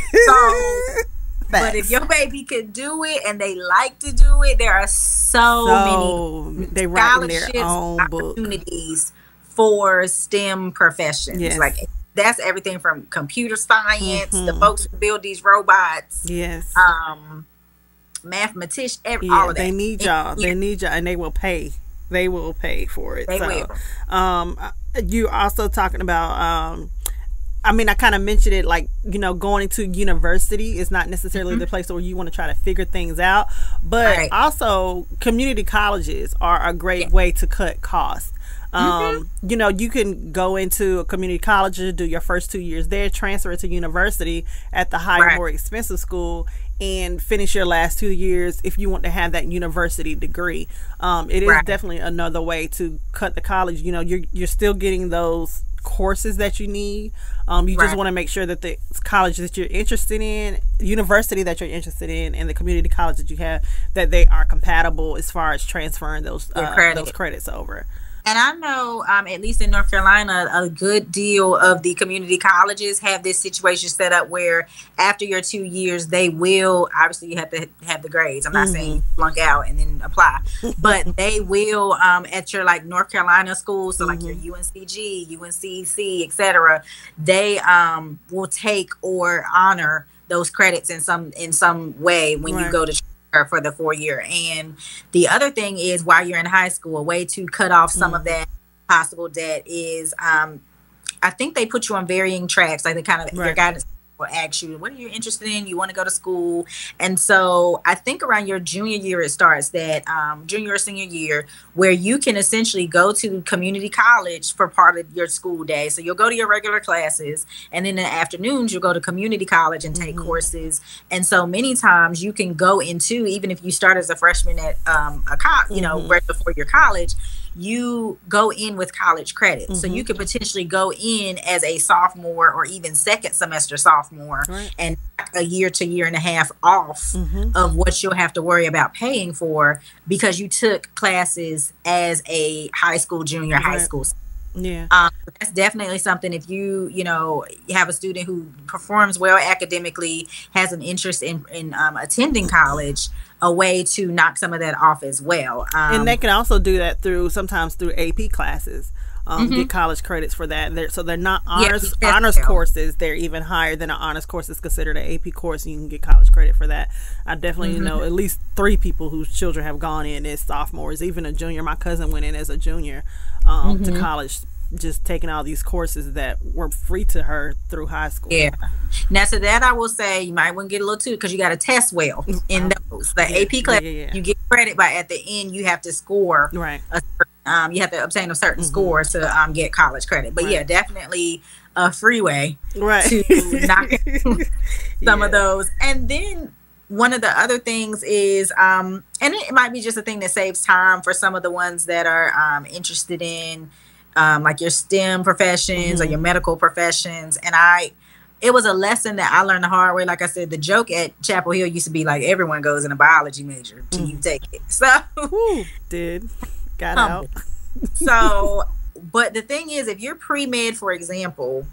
but if your baby can do it and they like to do it, there are so many they write their own opportunities for STEM professions. Yes. Like that's everything from computer science, the folks who build these robots. Yes. Mathematicians, all of that. They need y'all. They need y'all, and they will pay. They will pay for it. They will. You also talking about. I mean, I kind of mentioned it, like, you know, going to university is not necessarily the place where you want to try to figure things out, but also community colleges are a great way to cut costs. You know, you can go into a community college and do your first 2 years there, transfer to university at the higher, more expensive school, and finish your last 2 years if you want to have that university degree. It is definitely another way to cut the college. You know, you're still getting those courses that you need. You just want to make sure that the college that you're interested in, university that you're interested in, and the community college that you have, that they are compatible as far as transferring those credits over. And I know, at least in North Carolina, a good deal of the community colleges have this situation set up where after your 2 years, they will, obviously you have to have the grades. I'm not saying flunk out and then apply, but they will, at your like North Carolina schools, so like your UNCG, UNCC, etc., they will take or honor those credits in some way when you go to for the 4 year. And the other thing is, while you're in high school, a way to cut off some of that possible debt is I think they put you on varying tracks, like they kind of your guidance will ask you, what are you interested in? You want to go to school? And so I think around your junior year it starts, that junior or senior year, where you can essentially go to community college for part of your school day. So you'll go to your regular classes, and then in the afternoons you'll go to community college and take courses. And so many times you can go into, even if you start as a freshman at you know, right before your college, you go in with college credit. So you could potentially go in as a sophomore or even second semester sophomore and a year to year and a half off of what you'll have to worry about paying for, because you took classes as a high school junior, high school. That's definitely something. If you know, you have a student who performs well academically, has an interest in attending college, a way to knock some of that off as well. And they can also do that sometimes through AP classes. Get college credits for that. So they're not honors courses. They're even higher than an honors course is considered an AP course, and you can get college credit for that. I definitely know at least 3 people whose children have gone in as sophomores, even a junior. My cousin went in as a junior to college, just taking all these courses that were free to her through high school. Now, to that I will say, you might want to get a little too, because you got to test well in those. The AP class, you get credit, but at the end you have to score you have to obtain a certain score to get college credit. But definitely a freeway to knock some of those. And then one of the other things is, and it might be just a thing that saves time for some of the ones that are interested in like your STEM professions or your medical professions. And it was a lesson that I learned the hard way. Like I said, the joke at Chapel Hill used to be like, everyone goes in a biology major till you take it. So got out. So, but the thing is, if you're pre-med, for example,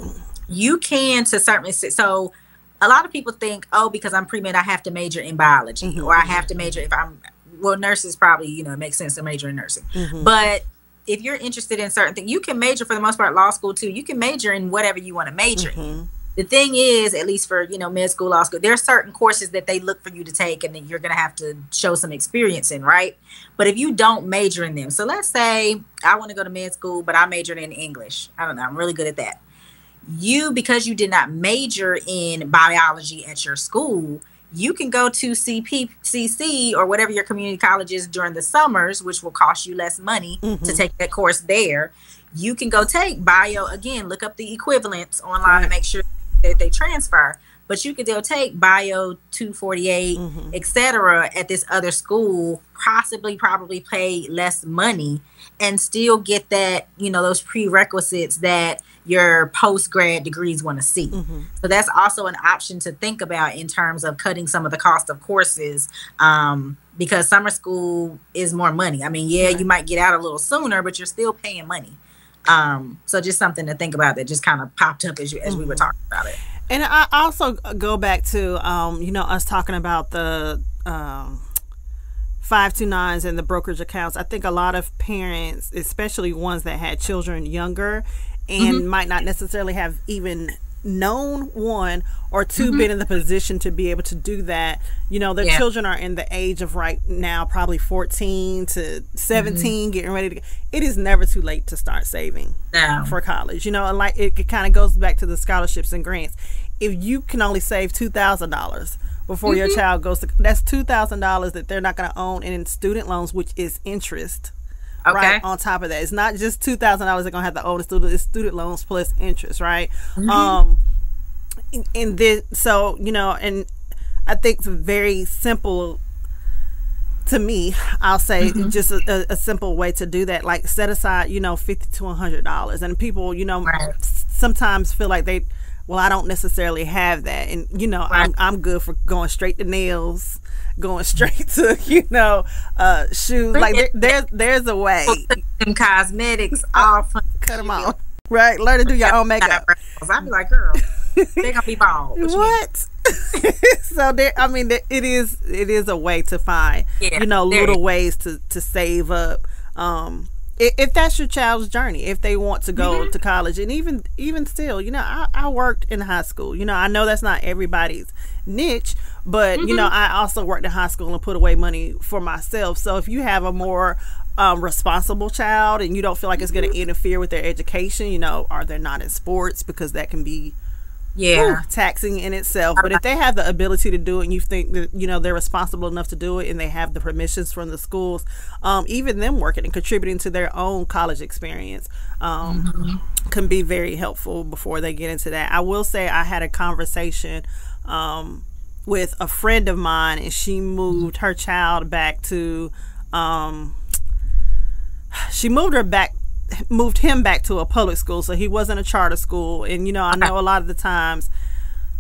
you can to certainly, so a lot of people think, oh, because I'm pre-med, I have to major in biology, or I have to major nurses probably, you know, it makes sense to major in nursing. But if you're interested in certain things, you can major, for the most part, law school too. You can major in whatever you want to major in. The thing is, at least for, you know, med school, law school, there are certain courses that they look for you to take and that you're going to have to show some experience in, right? But if you don't major in them, so let's say I want to go to med school, but I majored in English. I don't know, I'm really good at that. Because you did not major in biology at your school, you can go to CPCC or whatever your community college is during the summers, which will cost you less money to take that course there. you can go take bio again, look up the equivalents online and make sure that they transfer. But you could go take bio 248, etc. at this other school, probably pay less money and still get that, you know, those prerequisites that your post-grad degrees want to see. So that's also an option to think about in terms of cutting some of the cost of courses, because summer school is more money. I mean, you might get out a little sooner, but you're still paying money. So just something to think about that just kind of popped up as we were talking about it. And I also go back to, you know, us talking about the 529s and the brokerage accounts. I think a lot of parents, especially ones that had children younger and might not necessarily have even known one or two been in the position to be able to do that. You know, their children are in the age of right now, probably 14 to 17, getting ready to. It is never too late to start saving for college. You know, and like it kind of goes back to the scholarships and grants. If you can only save $2,000 before your child goes to, that's $2,000 that they're not going to own, and in student loans, which is interest. Right on top of that, it's not just $2,000 they're gonna have to owe the student. It's student loans plus interest, right? And then so you know, and I think it's very simple to me. I'll say just a simple way to do that, like set aside, you know, $50 to $100, and people, you know, sometimes feel like they, well, I don't necessarily have that, and you know, I'm good for going straight to nails. Going straight to, you know, shoes. Like there's a way. Them cosmetics off. Cut them off. Right. Learn to do your own makeup. I'd be like, girl, they gonna be bald. What? So there. I mean, it is a way to find, you know, little ways to save up. If that's your child's journey, if they want to go to college, and even still, you know, I worked in high school. You know, I know that's not everybody's niche, but you know, I also worked in high school and put away money for myself. So if you have a more responsible child and you don't feel like it's going to interfere with their education, you know, are they not in sports, because that can be taxing in itself. But if they have the ability to do it, and you think that, you know, they're responsible enough to do it, and they have the permissions from the schools, even them working and contributing to their own college experience can be very helpful before they get into that. I will say I had a conversation with a friend of mine, and she moved her child back to moved him back to a public school, so he wasn't a charter school. And you know, I know a lot of the times,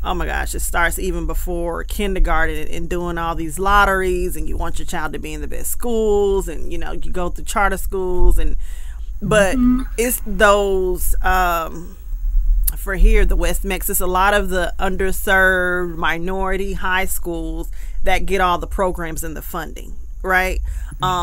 oh my gosh, it starts even before kindergarten and doing all these lotteries, and you want your child to be in the best schools, and you know, you go through charter schools, and but it's those for here, the West Mex, it's a lot of the underserved minority high schools that get all the programs and the funding, right?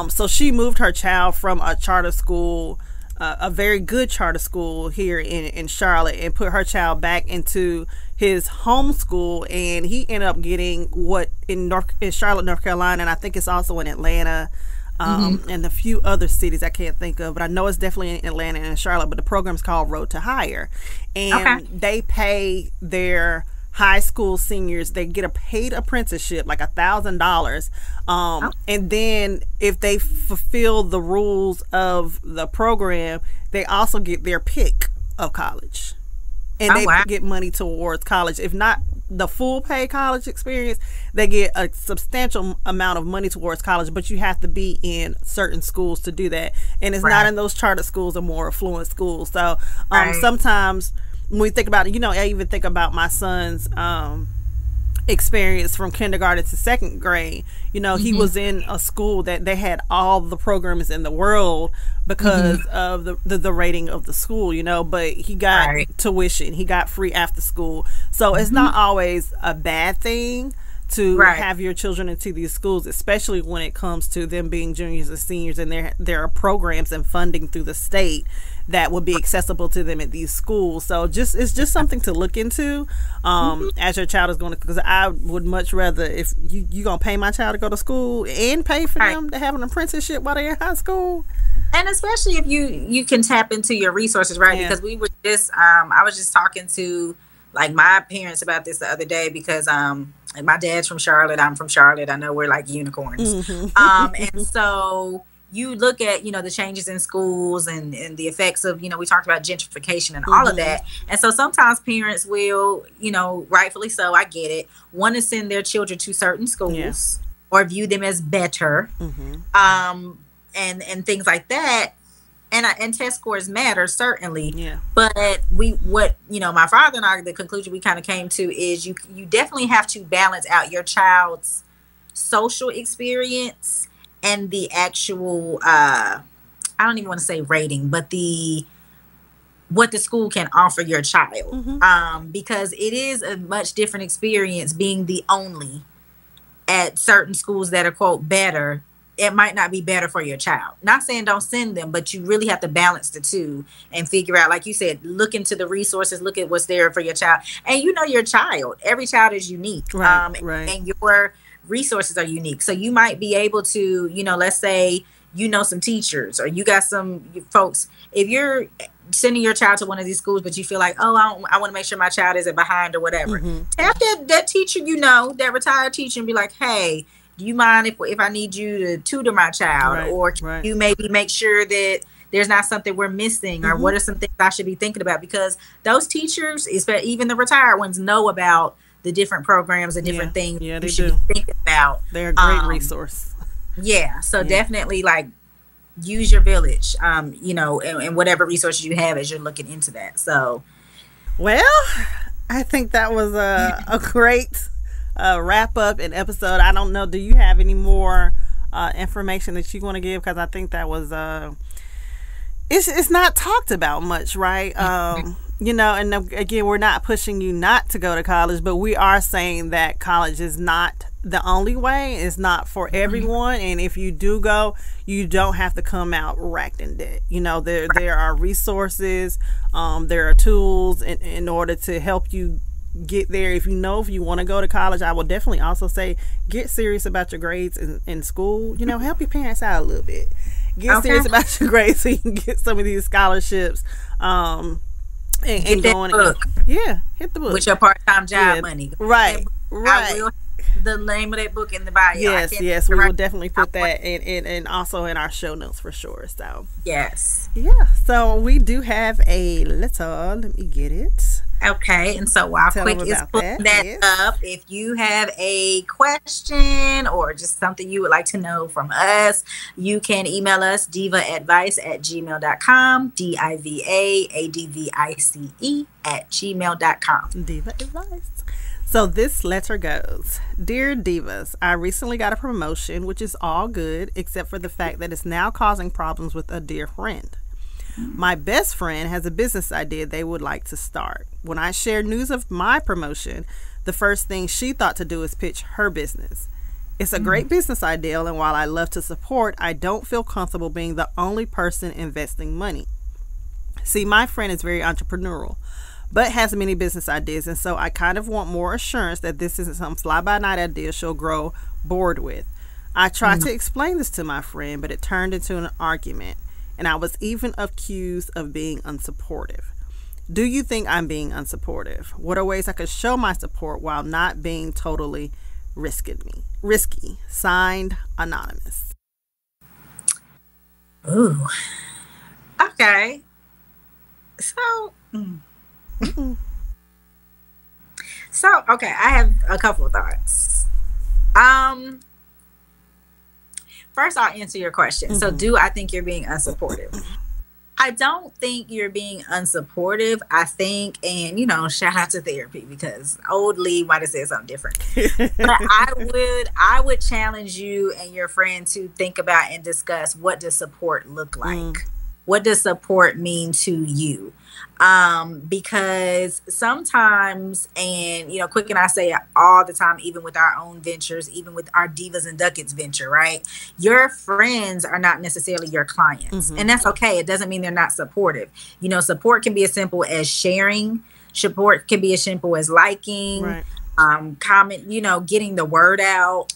So she moved her child from a charter school, a very good charter school here in Charlotte, and put her child back into his home school, and he ended up getting what in Charlotte, North Carolina, and I think it's also in Atlanta, and a few other cities I can't think of, but I know it's definitely in Atlanta and in Charlotte. But the program's called Road to Hire, and they pay their high school seniors, they get a paid apprenticeship, like $1,000, and then if they fulfill the rules of the program, they also get their pick of college, and they get money towards college. If not the full pay college experience, they get a substantial amount of money towards college, but you have to be in certain schools to do that, and it's not in those charter schools or more affluent schools. So sometimes when we think about it, you know, I even think about my son's experience from kindergarten to second grade. You know, he was in a school that they had all the programs in the world because of the rating of the school, you know, but he got tuition, he got free after school. So it's not always a bad thing to have your children into these schools, especially when it comes to them being juniors and seniors, and there are programs and funding through the state that would be accessible to them at these schools. So it's just something to look into as your child is going to, because I would much rather, if you gonna pay my child to go to school and pay for them to have an apprenticeship while they're in high school. And especially if you can tap into your resources, right? Because we were just I was just talking to like my parents about this the other day, because my dad's from Charlotte, I'm from Charlotte. I know we're like unicorns. And so, you look at, the changes in schools and the effects of, we talked about gentrification and all of that. And so sometimes parents will, rightfully so, I get it, want to send their children to certain schools or view them as better, and things like that. And test scores matter, certainly. Yeah. But my father and I, the conclusion we kind of came to is you definitely have to balance out your child's social experience and the actual, I don't even want to say rating, but what the school can offer your child. Because it is a much different experience being the only at certain schools that are, quote, better. It might not be better for your child. Not saying don't send them, but you really have to balance the two and figure out, like you said, look into the resources, look at what's there for your child. And your child, every child is unique. Right. And your resources are unique. So you might be able to, let's say, some teachers or you got some folks, if you're sending your child to one of these schools, but you feel like, I want to make sure my child isn't behind or whatever. Tap that teacher, that retired teacher, and be like, hey, do you mind if I need you to tutor my child? Or can you maybe make sure that there's not something we're missing? Or what are some things I should be thinking about? Because those teachers, even the retired ones, know about the different programs and different things you should be thinking about. They're a great resource. Yeah. So definitely use your village, and whatever resources you have as you're looking into that. So, well, I think that was a great wrap up an episode. I don't know, do you have any more information that you want to give? Because I think that was it's not talked about much, right? And again, we're not pushing you not to go to college, but we are saying that college is not the only way. It's not for everyone, and if you do go, you don't have to come out racked in debt. There are resources, there are tools in order to help you get there. If you want to go to college, I will definitely also say get serious about your grades in school. Help your parents out a little bit. Get serious about your grades so you can get some of these scholarships. And get that book. Hit the book with your part-time job money. Right. The name of that book in the bio. Yes, we will definitely put that and also in our show notes for sure. So yes, so we do have a letter. Let me get it. Okay, and so while Quick is putting that up, if you have a question or just something you would like to know from us, you can email us divaadvice@gmail.com, divaadvice@gmail.com. Diva Advice. So this letter goes, Dear Divas, I recently got a promotion, which is all good, except for the fact that it's now causing problems with a dear friend. My best friend has a business idea they would like to start. When I shared news of my promotion, the first thing she thought to do is pitch her business. It's a great business idea, and while I love to support, I don't feel comfortable being the only person investing money. See, my friend is very entrepreneurial, but has many business ideas, and so I kind of want more assurance that this isn't some fly-by-night idea she'll grow bored with. I tried to explain this to my friend, but it turned into an argument, and I was even accused of being unsupportive. Do you think I'm being unsupportive? What are ways I could show my support while not being totally risky? Signed, Anonymous. Ooh. Okay. So, okay, I have a couple of thoughts. First, I'll answer your question. So, do I think you're being unsupportive? I don't think you're being unsupportive. I think, and shout out to therapy, because old Lee might have said something different. But I would challenge you and your friend to think about and discuss, what does support look like? What does support mean to you? Because sometimes, and Quick and I say it all the time, even with our own ventures, even with our Divas and Ducats venture, right? Your friends are not necessarily your clients, and that's okay. It doesn't mean they're not supportive. Support can be as simple as sharing. Support can be as simple as liking, right. Comment, getting the word out.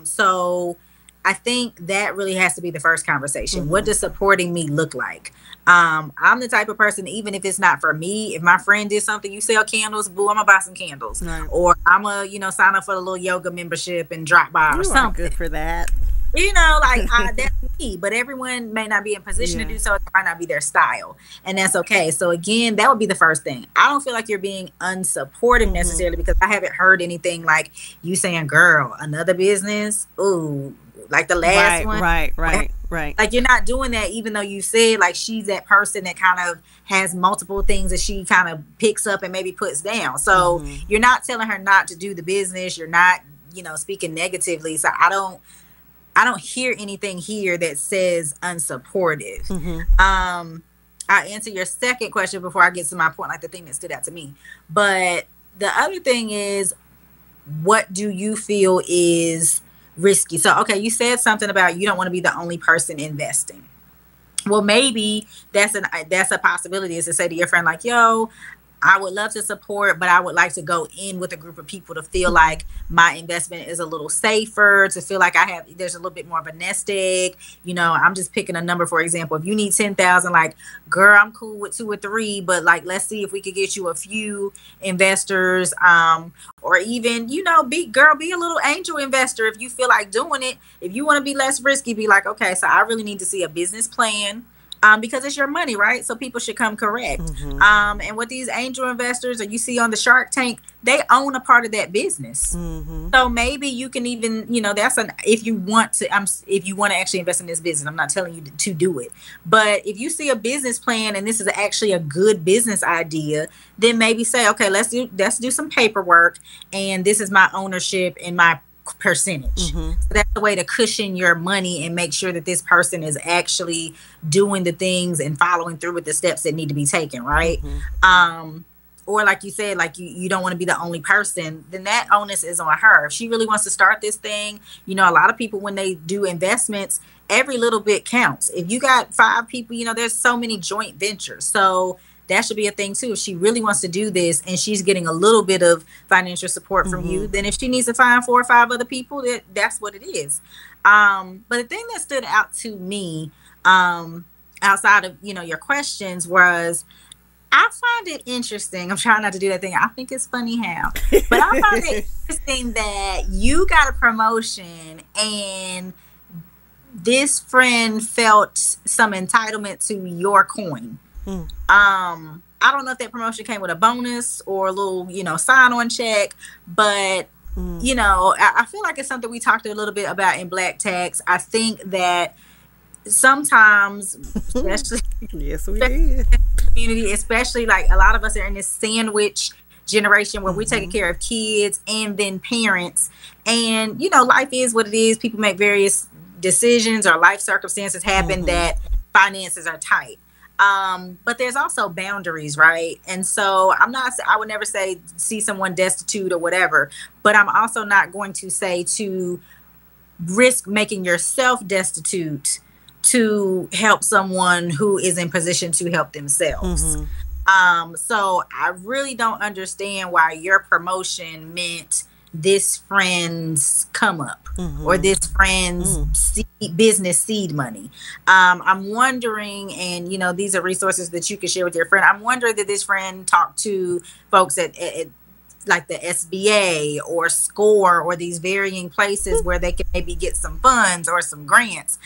So I think that really has to be the first conversation. What does supporting me look like? I'm the type of person, even if it's not for me, if my friend did something, you sell candles, boo, I'm gonna buy some candles. Right. Or I'm gonna, sign up for a little yoga membership and drop by or something. Good for that. You know, like that's me, but everyone may not be in position to do so. It might not be their style, and that's okay. So again, that would be the first thing. I don't feel like you're being unsupportive necessarily, because I haven't heard anything like you saying, "Girl, another business." Ooh, like the last one. Right. Like you're not doing that, even though you said like she's that person that kind of has multiple things that she kind of picks up and maybe puts down. So you're not telling her not to do the business. You're not, speaking negatively. So I don't hear anything here that says unsupportive. I'll answer your second question before I get to my point, like the thing that stood out to me. But the other thing is, what do you feel is risky? So, okay, you said something about you don't want to be the only person investing. Well, maybe that's a possibility, is to say to your friend, like, yo, I would love to support, but I would like to go in with a group of people to feel like my investment is a little safer, to feel like there's a little bit more of a nest egg. I'm just picking a number, for example. If you need 10,000, like, girl, I'm cool with 2 or 3, but like, let's see if we could get you a few investors, or even, be a little angel investor if you feel like doing it. If you want to be less risky, be like, okay, so I really need to see a business plan. Because it's your money, right? So people should come correct. And with these angel investors, or you see on the Shark Tank, they own a part of that business. So maybe you can even, if you want to actually invest in this business, I'm not telling you to do it. But if you see a business plan and this is actually a good business idea, then maybe say, okay, let's do some paperwork, and this is my ownership and my percentage. So that's the way to cushion your money and make sure that this person is actually doing the things and following through with the steps that need to be taken, right? Or like you said, like you don't want to be the only person, then that onus is on her. If she really wants to start this thing, a lot of people, when they do investments, every little bit counts. If you got 5 people, there's so many joint ventures. So that should be a thing too. If she really wants to do this and she's getting a little bit of financial support from you, then if she needs to find 4 or 5 other people, that's what it is. But the thing that stood out to me, outside of, your questions, was I find it interesting. I'm trying not to do that thing. I think it's funny how, but I find it interesting that you got a promotion and this friend felt some entitlement to your coin. I don't know if that promotion came with a bonus or a little, sign-on check, but I feel like it's something we talked a little bit about in Black Tax. I think that sometimes, especially yes, we did. Community, especially like a lot of us are in this sandwich generation where we're taking care of kids and then parents, and life is what it is. People make various decisions, or life circumstances happen that finances are tight. But there's also boundaries, right? And so I would never say see someone destitute or whatever, but I'm also not going to say to risk making yourself destitute to help someone who is in position to help themselves. So I really don't understand why your promotion meant this friend's come up or this friend's business seed money. I'm wondering, and these are resources that you can share with your friend. I'm wondering that this friend talked to folks at like the SBA or SCORE or these varying places where they can maybe get some funds or some grants.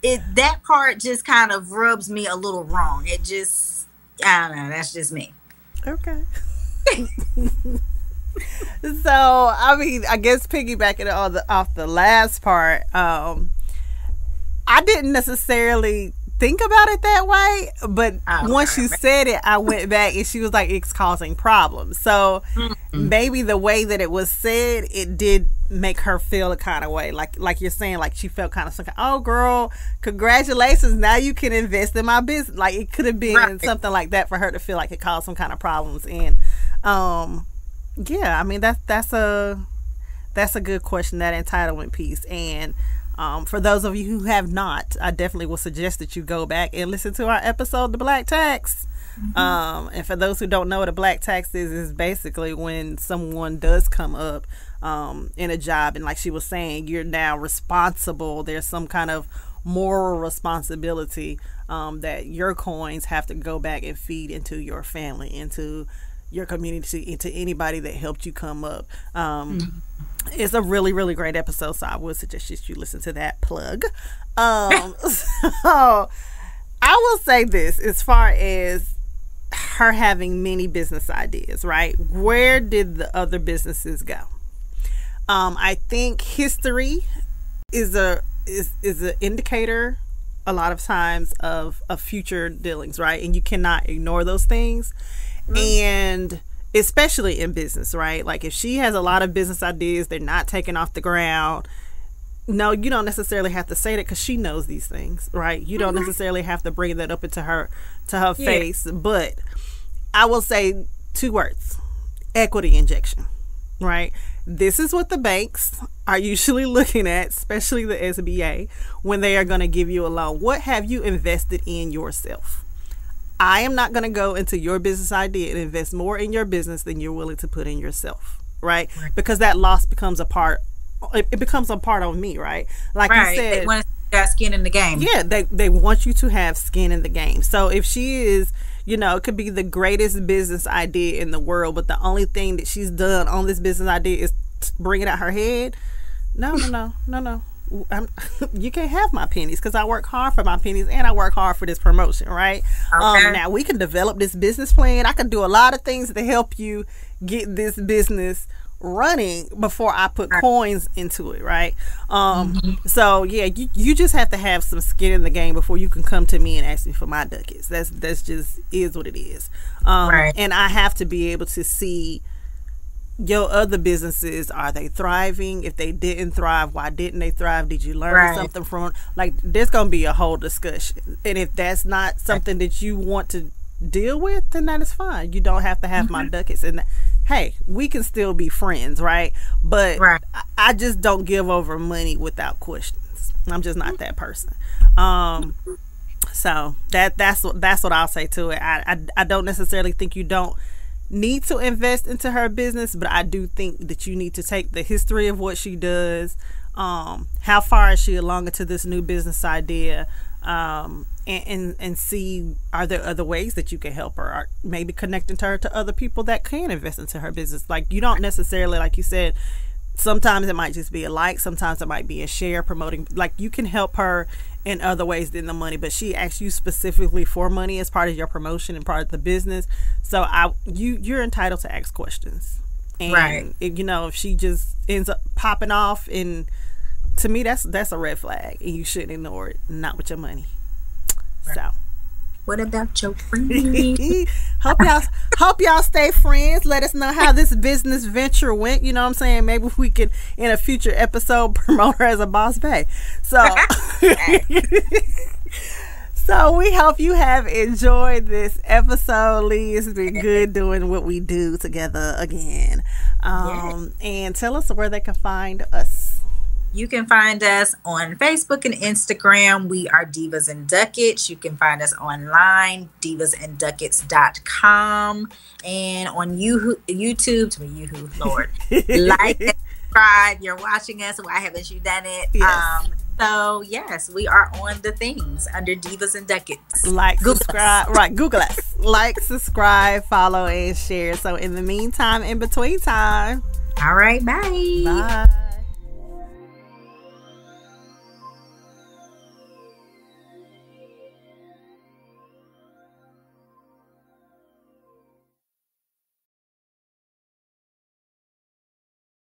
That part just kind of rubs me a little wrong. I don't know. That's just me. Okay. So, I guess piggybacking off the last part, I didn't necessarily think about it that way, but once you said it, I went back and she was like, it's causing problems. So maybe the way that it was said, it did make her feel a kind of way, like you're saying, like she felt kind of like, oh girl, congratulations, now you can invest in my business. Like it could have been something like that for her to feel like it caused some kind of problems. And yeah, that's a good question, that entitlement piece. And for those of you who have not, I definitely will suggest that you go back and listen to our episode, The Black Tax. And for those who don't know what a black tax is basically when someone does come up in a job, and like she was saying, you're now responsible. There's some kind of moral responsibility that your coins have to go back and feed into your family, into your community, into anybody that helped you come up. It's a really, really great episode, so I would suggest that you listen to that. Plug. So I will say this, as far as her having many business ideas, right? Where did the other businesses go? I think history is an indicator a lot of times of future dealings, right? And you cannot ignore those things. And especially in business, right? Like if she has a lot of business ideas, they're not taking off the ground. No, you don't necessarily have to say that, because she knows these things, right? You don't necessarily have to bring that up into her face. But I will say 2 words: equity injection, right? This is what the banks are usually looking at, especially the SBA, when they are going to give you a loan. What have you invested in yourself? I am not going to go into your business idea and invest more in your business than you're willing to put in yourself, right? Because that loss becomes a part. It becomes a part of me, right? Like you said, they want to have skin in the game. Yeah, they want you to have skin in the game. So if she is, it could be the greatest business idea in the world, but the only thing that she's done on this business idea is bring it out her head. No. You can't have my pennies, because I work hard for my pennies, and I work hard for this promotion, right? Okay. Now we can develop this business plan. I can do a lot of things to help you get this business running before I put coins into it, right? So yeah, you just have to have some skin in the game before you can come to me and ask me for my ducats. That's just is what it is. And I have to be able to see your other businesses. Are they thriving? If they didn't thrive, why didn't they thrive? Did you learn something from, like, there's gonna be a whole discussion. And if that's not something that you want to deal with, then that is fine. You don't have to have my ducats. And hey, we can still be friends, right? But I just don't give over money without questions. I'm just not that person. So that's what I'll say to it. I don't necessarily think you don't need to invest into her business, but I do think that you need to take the history of what she does, how far is she along into this new business idea, and see, are there other ways that you can help her, or maybe connecting her to other people that can invest into her business. Like, you don't necessarily, like you said, sometimes it might just be a like, sometimes it might be a share, promoting. Like, you can help her in other ways than the money, but she asks you specifically for money as part of your promotion and part of the business. So you're entitled to ask questions. And if she just ends up popping off, and to me that's a red flag, and you shouldn't ignore it. Not with your money. So what about your friend? hope y'all stay friends. Let us know how this business venture went. You know what I'm saying? Maybe we can, in a future episode, promote her as a boss bae. So so we hope you have enjoyed this episode. Lee, it's been good doing what we do together again. And tell us where they can find us. You can find us on Facebook and Instagram. We are Divas and Ducats. You can find us online, divasandducats.com. And on YouTube, Lord, like and subscribe. You're watching us. Why haven't you done it? Yes. So yes, we are on the things under Divas and Ducats. Like, Google subscribe, us. Right? Google us. Like, subscribe, follow, and share. So in the meantime, in between time. All right, bye. Bye.